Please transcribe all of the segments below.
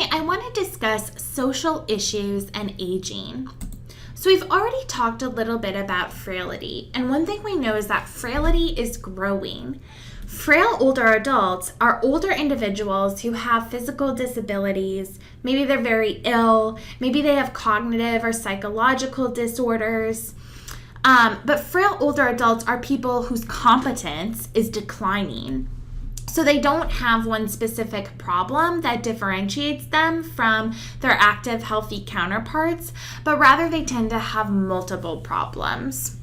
Today, I want to discuss social issues and aging. So we've already talked a little bit about frailty, and one thing we know is that frailty is growing. Frail older adults are older individuals who have physical disabilities. Maybe they're very ill, maybe they have cognitive or psychological disorders. But frail older adults are people whose competence is declining. So they don't have one specific problem that differentiates them from their active, healthy counterparts, but rather they tend to have multiple problems.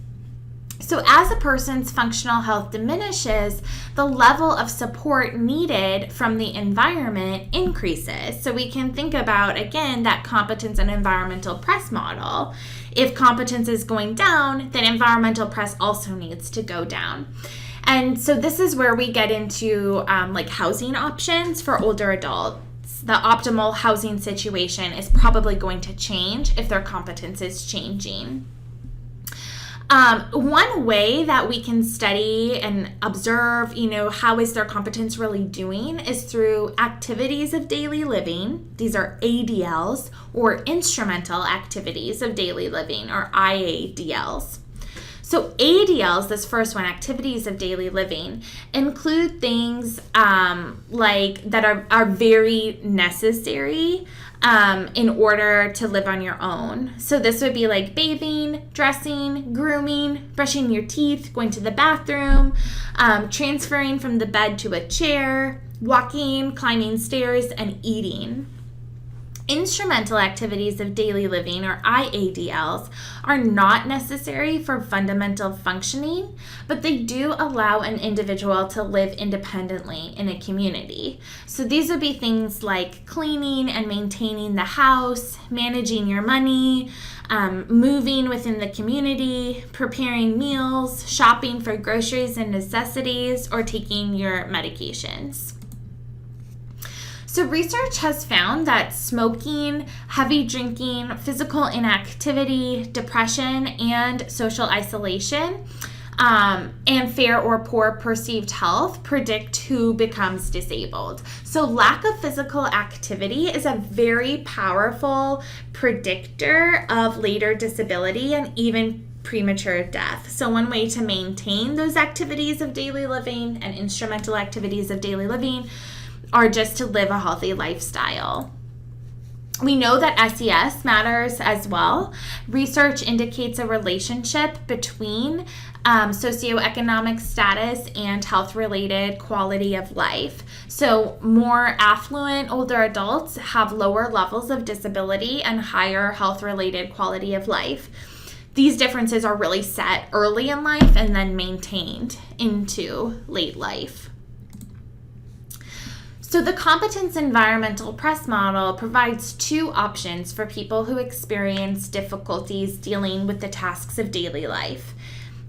So as a person's functional health diminishes, the level of support needed from the environment increases. So we can think about, again, that competence and environmental press model. If competence is going down, then environmental press also needs to go down. And so this is where we get into housing options for older adults. The optimal housing situation is probably going to change if their competence is changing. One way that we can study and observe, how is their competence really doing is through activities of daily living. These are ADLs, or instrumental activities of daily living, or IADLs. So ADLs, this first one, activities of daily living, include things that are very necessary in order to live on your own. So this would be like bathing, dressing, grooming, brushing your teeth, going to the bathroom, transferring from the bed to a chair, walking, climbing stairs, and eating. Instrumental activities of daily living, or IADLs, are not necessary for fundamental functioning, but they do allow an individual to live independently in a community. So these would be things like cleaning and maintaining the house, managing your money, moving within the community, preparing meals, shopping for groceries and necessities, or taking your medications. So research has found that smoking, heavy drinking, physical inactivity, depression, and social isolation, and fair or poor perceived health predict who becomes disabled. So lack of physical activity is a very powerful predictor of later disability and even premature death. So one way to maintain those activities of daily living and instrumental activities of daily living are just to live a healthy lifestyle. We know that SES matters as well. Research indicates a relationship between socioeconomic status and health-related quality of life. So more affluent older adults have lower levels of disability and higher health-related quality of life. These differences are really set early in life and then maintained into late life. So the competence environmental press model provides two options for people who experience difficulties dealing with the tasks of daily life.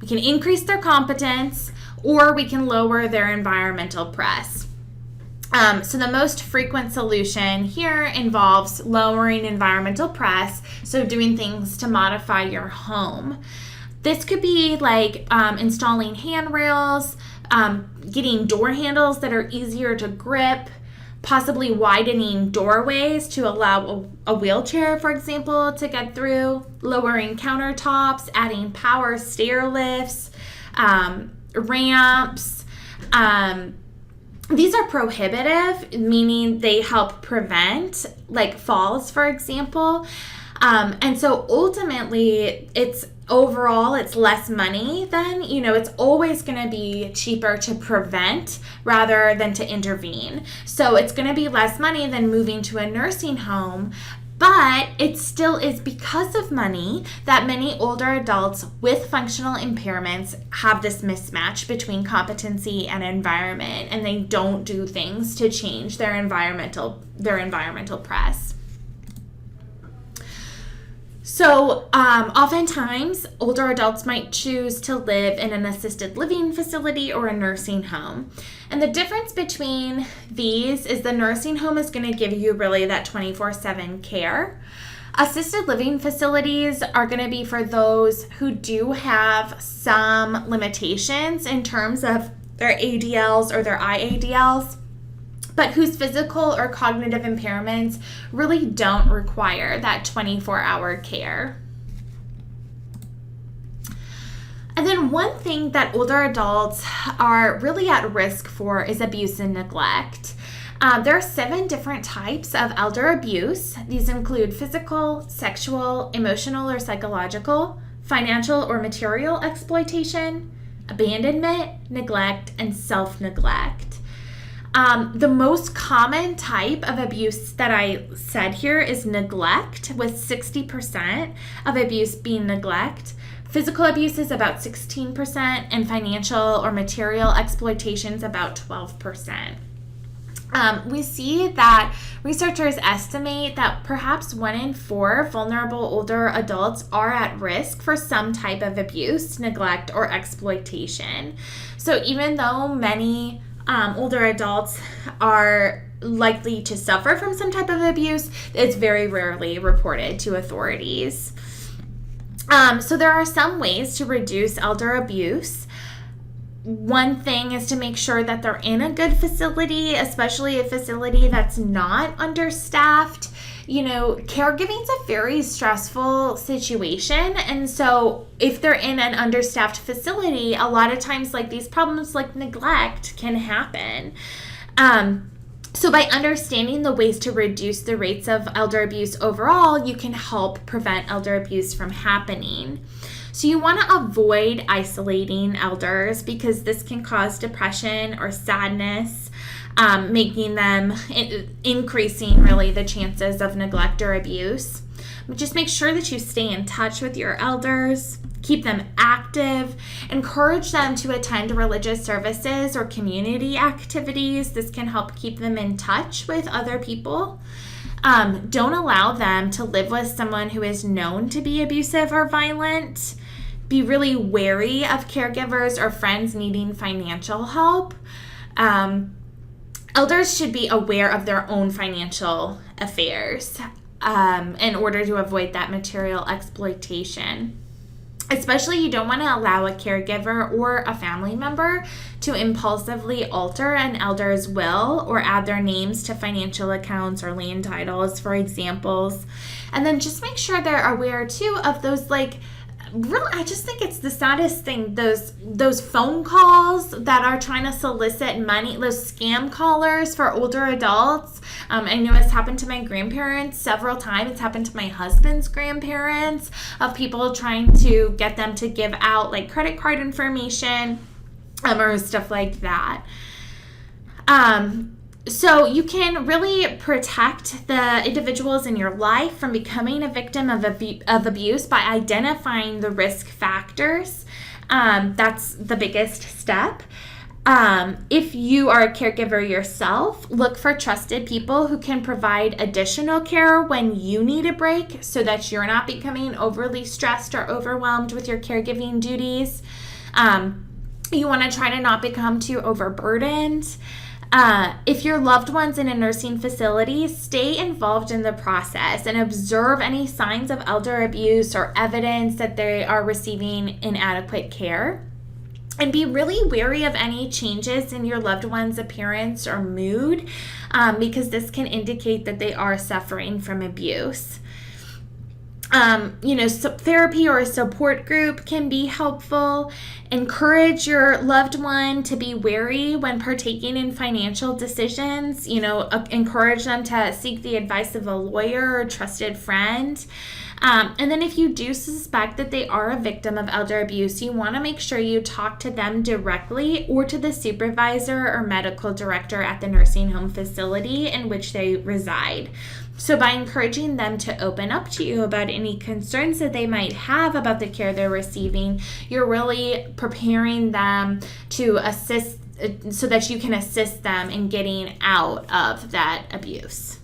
We can increase their competence, or we can lower their environmental press. So the most frequent solution here involves lowering environmental press, so doing things to modify your home. This could be like installing handrails, getting door handles that are easier to grip, possibly widening doorways to allow a wheelchair, for example, to get through, lowering countertops, adding power stair lifts, ramps. These are prohibitive, meaning they help prevent falls, for example. And so ultimately, it's less money then. It's always going to be cheaper to prevent rather than to intervene. So it's going to be less money than moving to a nursing home, but it still is because of money that many older adults with functional impairments have this mismatch between competency and environment, and they don't do things to change their environmental press. So oftentimes, older adults might choose to live in an assisted living facility or a nursing home. And the difference between these is the nursing home is going to give you really that 24/7 care. Assisted living facilities are going to be for those who do have some limitations in terms of their ADLs or their IADLs. but whose physical or cognitive impairments really don't require that 24-hour care. And then one thing that older adults are really at risk for is abuse and neglect. There are 7 different types of elder abuse. These include physical, sexual, emotional or psychological, financial or material exploitation, abandonment, neglect, and self-neglect. The most common type of abuse that I said here is neglect, with 60% of abuse being neglect. Physical abuse is about 16%, and financial or material exploitation is about 12%. We see that researchers estimate that perhaps 1 in 4 vulnerable older adults are at risk for some type of abuse, neglect, or exploitation. So even though many older adults are likely to suffer from some type of abuse, it's very rarely reported to authorities. So there are some ways to reduce elder abuse. One thing is to make sure that they're in a good facility, especially a facility that's not understaffed. Caregiving is a very stressful situation. And so if they're in an understaffed facility, a lot of times these problems like neglect can happen. So by understanding the ways to reduce the rates of elder abuse overall, you can help prevent elder abuse from happening. So you want to avoid isolating elders because this can cause depression or sadness, making them increasing really the chances of neglect or abuse. But just make sure that you stay in touch with your elders, keep them active, encourage them to attend religious services or community activities. This can help keep them in touch with other people. Don't allow them to live with someone who is known to be abusive or violent. Be really wary of caregivers or friends needing financial help. Elders should be aware of their own financial affairs in order to avoid that material exploitation. Especially, you don't want to allow a caregiver or a family member to impulsively alter an elder's will or add their names to financial accounts or land titles, for examples. And then just make sure they're aware, too, of those, really, I just think it's the saddest thing, those phone calls that are trying to solicit money, those scam callers for older adults. I know it's happened to my grandparents several times. It's happened to my husband's grandparents, of people trying to get them to give out credit card information or stuff like that. So you can really protect the individuals in your life from becoming a victim of abuse by identifying the risk factors. That's the biggest step. If you are a caregiver yourself, look for trusted people who can provide additional care when you need a break so that you're not becoming overly stressed or overwhelmed with your caregiving duties. You want to try to not become too overburdened. If your loved one's in a nursing facility, stay involved in the process and observe any signs of elder abuse or evidence that they are receiving inadequate care. And be really wary of any changes in your loved one's appearance or mood, because this can indicate that they are suffering from abuse. Therapy or a support group can be helpful. Encourage your loved one to be wary when partaking in financial decisions. Encourage them to seek the advice of a lawyer or trusted friend. And then if you do suspect that they are a victim of elder abuse, you want to make sure you talk to them directly or to the supervisor or medical director at the nursing home facility in which they reside. So by encouraging them to open up to you about any concerns that they might have about the care they're receiving, you're really preparing them to assist so that you can assist them in getting out of that abuse.